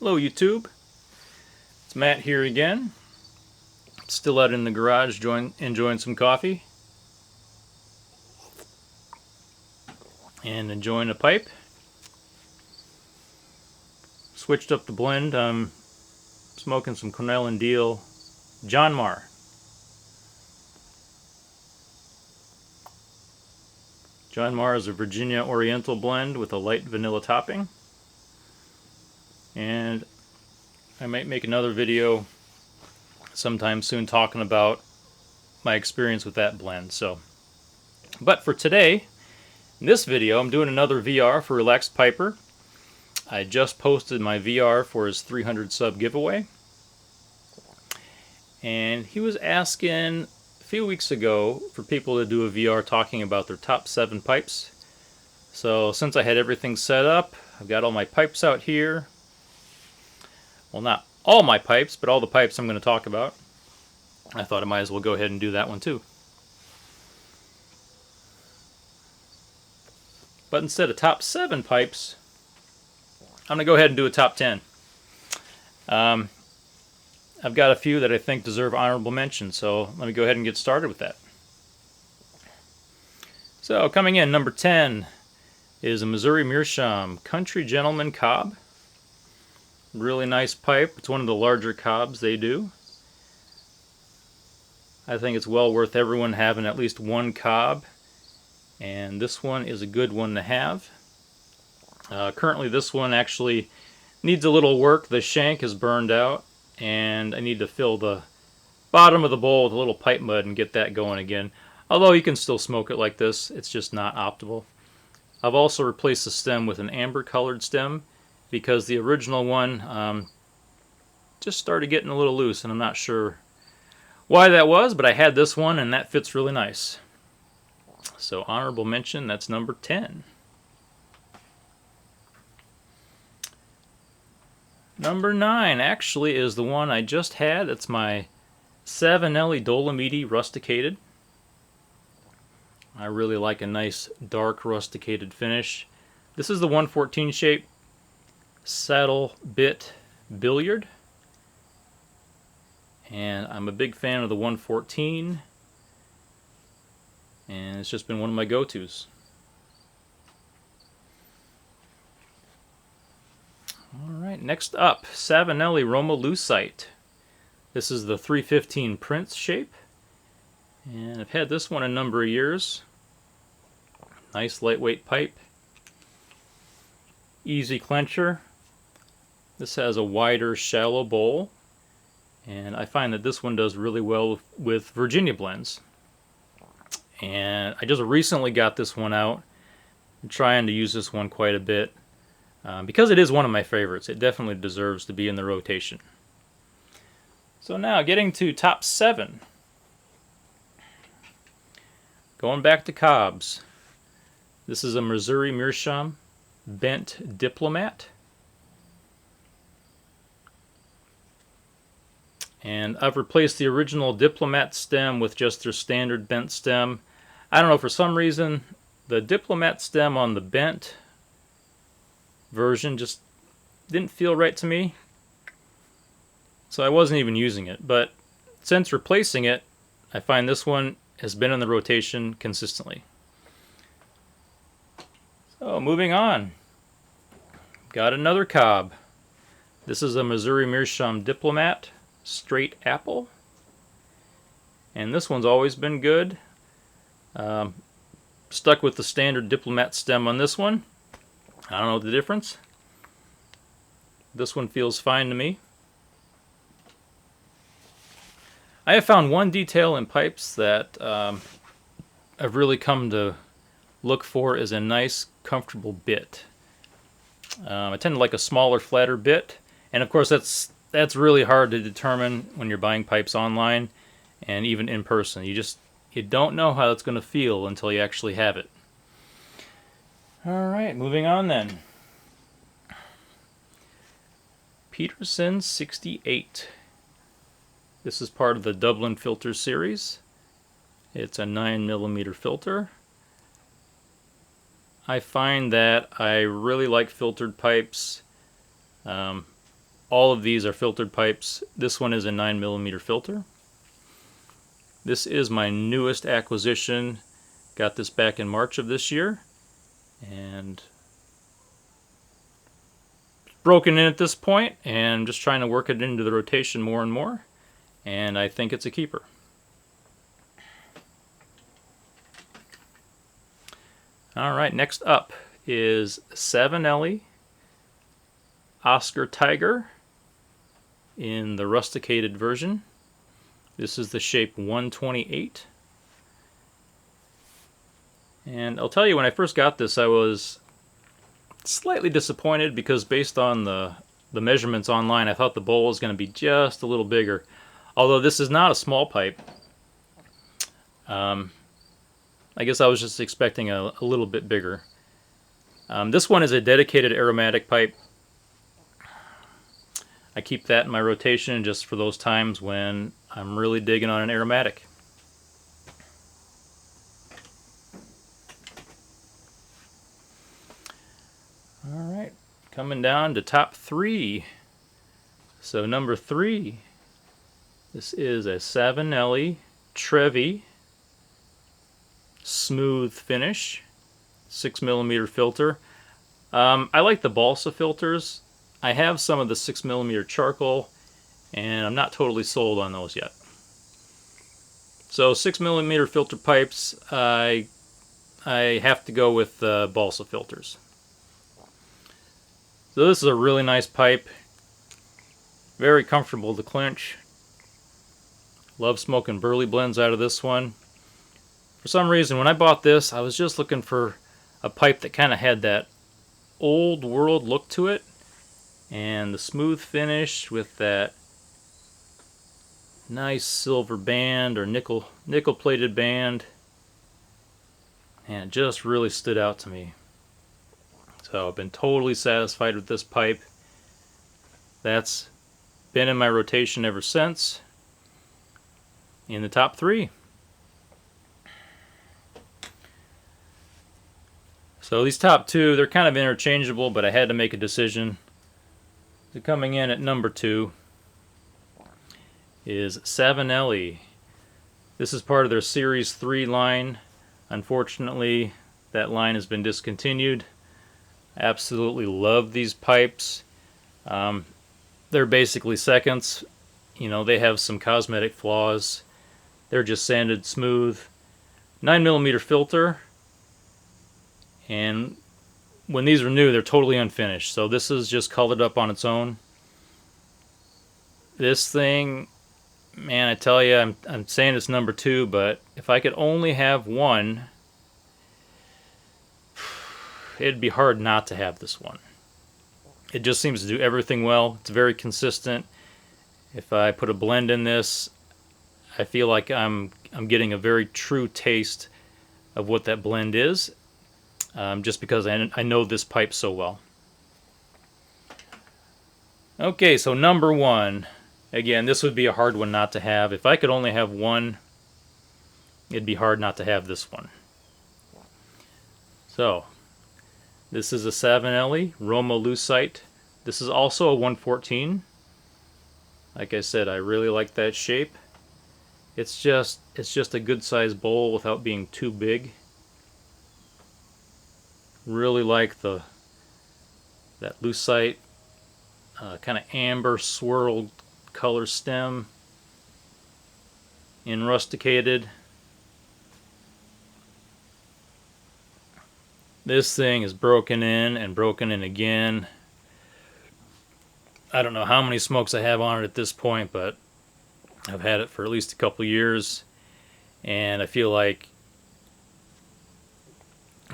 Hello YouTube, it's Matt here again. Still out in the garage enjoying some coffee and enjoying a pipe. Switched up the blend. I'm smoking some Cornell and Diehl John Marr. John Marr is a Virginia Oriental blend with a light vanilla topping. And I might make another video sometime soon talking about my experience with that blend. But for today, in this video, I'm doing another VR for Relaxed Piper. I just posted my VR for his 300 sub giveaway. And he was asking a few weeks ago for people to do a VR talking about their top 7 pipes. So since I had everything set up, I've got all my pipes out here. Well, not all my pipes, but all the pipes I'm going to talk about. I thought I might as well go ahead and do that one too. But instead of top 7 pipes, I'm going to go ahead and do a top 10. I've got a few that I think deserve honorable mention, so let me go ahead and get started with that. So coming in, number 10 is a Missouri Meerschaum Country Gentleman Cob. Really nice pipe. It's one of the larger cobs they do. I think it's well worth everyone having at least one cob, and this one is a good one to have. Currently this one actually needs a little work. The shank is burned out, and I need to fill the bottom of the bowl with a little pipe mud and get that going again. Although you can still smoke it like this, it's just not optimal. I've also replaced the stem with an amber colored stem because the original one just started getting a little loose, and I'm not sure why that was, but I had this one and that fits really nice. So honorable mention, that's number 10. Number 9 actually is the one I just had. It's my Savinelli Dolomiti Rusticated. I really like a nice dark rusticated finish. This is the 114 shape saddle bit billiard. And I'm a big fan of the 114. And it's just been one of my go-tos. Alright, next up, Savinelli Roma Lucite. This is the 315 Prince shape. And I've had this one a number of years. Nice lightweight pipe. Easy clencher. This has a wider, shallow bowl. And I find that this one does really well with Virginia blends. And I just recently got this one out. I'm trying to use this one quite a bit. Because it is one of my favorites, it definitely deserves to be in the rotation. So now, getting to top 7. Going back to cobs. This is a Missouri Meerschaum Bent Diplomat. And I've replaced the original Diplomat stem with just their standard bent stem. I don't know, for some reason, the Diplomat stem on the bent version just didn't feel right to me. So I wasn't even using it. But since replacing it, I find this one has been in the rotation consistently. So moving on. Got another cob. This is a Missouri Meerschaum Diplomat Straight Apple. And this one's always been good. Stuck with the standard Diplomat stem on this one. I don't know the difference. This one feels fine to me. I have found one detail in pipes that I've really come to look for is a nice, comfortable bit. I tend to like a smaller, flatter bit, and of course that's really hard to determine when you're buying pipes online and even in person. You don't know how it's going to feel until you actually have it. All right, moving on then. Peterson 68. This is part of the Dublin Filter series. It's a 9mm filter. I find that I really like filtered pipes. all of these are filtered pipes. This one is a 9mm filter. This is my newest acquisition. Got this back in March of this year, and broken in at this point, and I'm just trying to work it into the rotation more and more, and I think it's a keeper. Alright, next up is Savinelli Oscar Tiger in the rusticated version. This is the shape 128. And I'll tell you, when I first got this, I was slightly disappointed because based on the measurements online, I thought the bowl was going to be just a little bigger. Although this is not a small pipe. I guess I was just expecting a little bit bigger. This one is a dedicated aromatic pipe. I keep that in my rotation just for those times when I'm really digging on an aromatic. Alright, coming down to top 3. So number 3, this is a Savinelli Trevi smooth finish, 6mm filter. I like the balsa filters. I have some of the 6mm charcoal, and I'm not totally sold on those yet. So 6mm filter pipes, I have to go with balsa filters. So this is a really nice pipe, very comfortable to clench. Love smoking burley blends out of this one. For some reason, when I bought this, I was just looking for a pipe that kind of had that old world look to it, and the smooth finish with that nice silver band or nickel plated band, and it just really stood out to me. So I've been totally satisfied with this pipe. That's been in my rotation ever since. In the top 3. So these top 2, they're kind of interchangeable, but I had to make a decision. So coming in at number 2 is Savinelli. This is part of their Series 3 line. Unfortunately, that line has been discontinued. I absolutely love these pipes. They're basically seconds. You know, they have some cosmetic flaws. They're just sanded smooth. 9mm filter. And when these are new, they're totally unfinished. So this is just colored up on its own. This thing, man, I tell you, I'm saying it's number 2, but if I could only have one, it'd be hard not to have this one. It just seems to do everything well. It's very consistent. If I put a blend in this, I feel like I'm getting a very true taste of what that blend is. Just because I know this pipe so well. Okay, so number 1. Again, this would be a hard one not to have. If I could only have one, it'd be hard not to have this one. So, this is a Savinelli Roma Lucite. This is also a 114. Like I said, I really like that shape. It's just a good sized bowl without being too big. Really like that lucite kind of amber swirled color stem in rusticated. This thing is broken in and broken in again. I don't know how many smokes I have on it at this point, but I've had it for at least a couple years, and I feel like,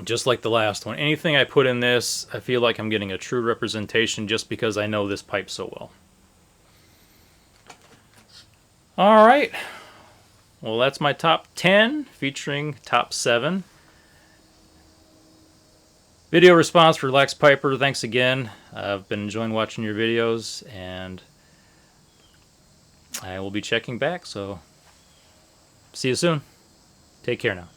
just like the last one, anything I put in this, I feel like I'm getting a true representation just because I know this pipe so well. Alright, well that's my top 10 featuring top 7. Video response for Lex Piper, thanks again. I've been enjoying watching your videos, and I will be checking back, so see you soon. Take care now.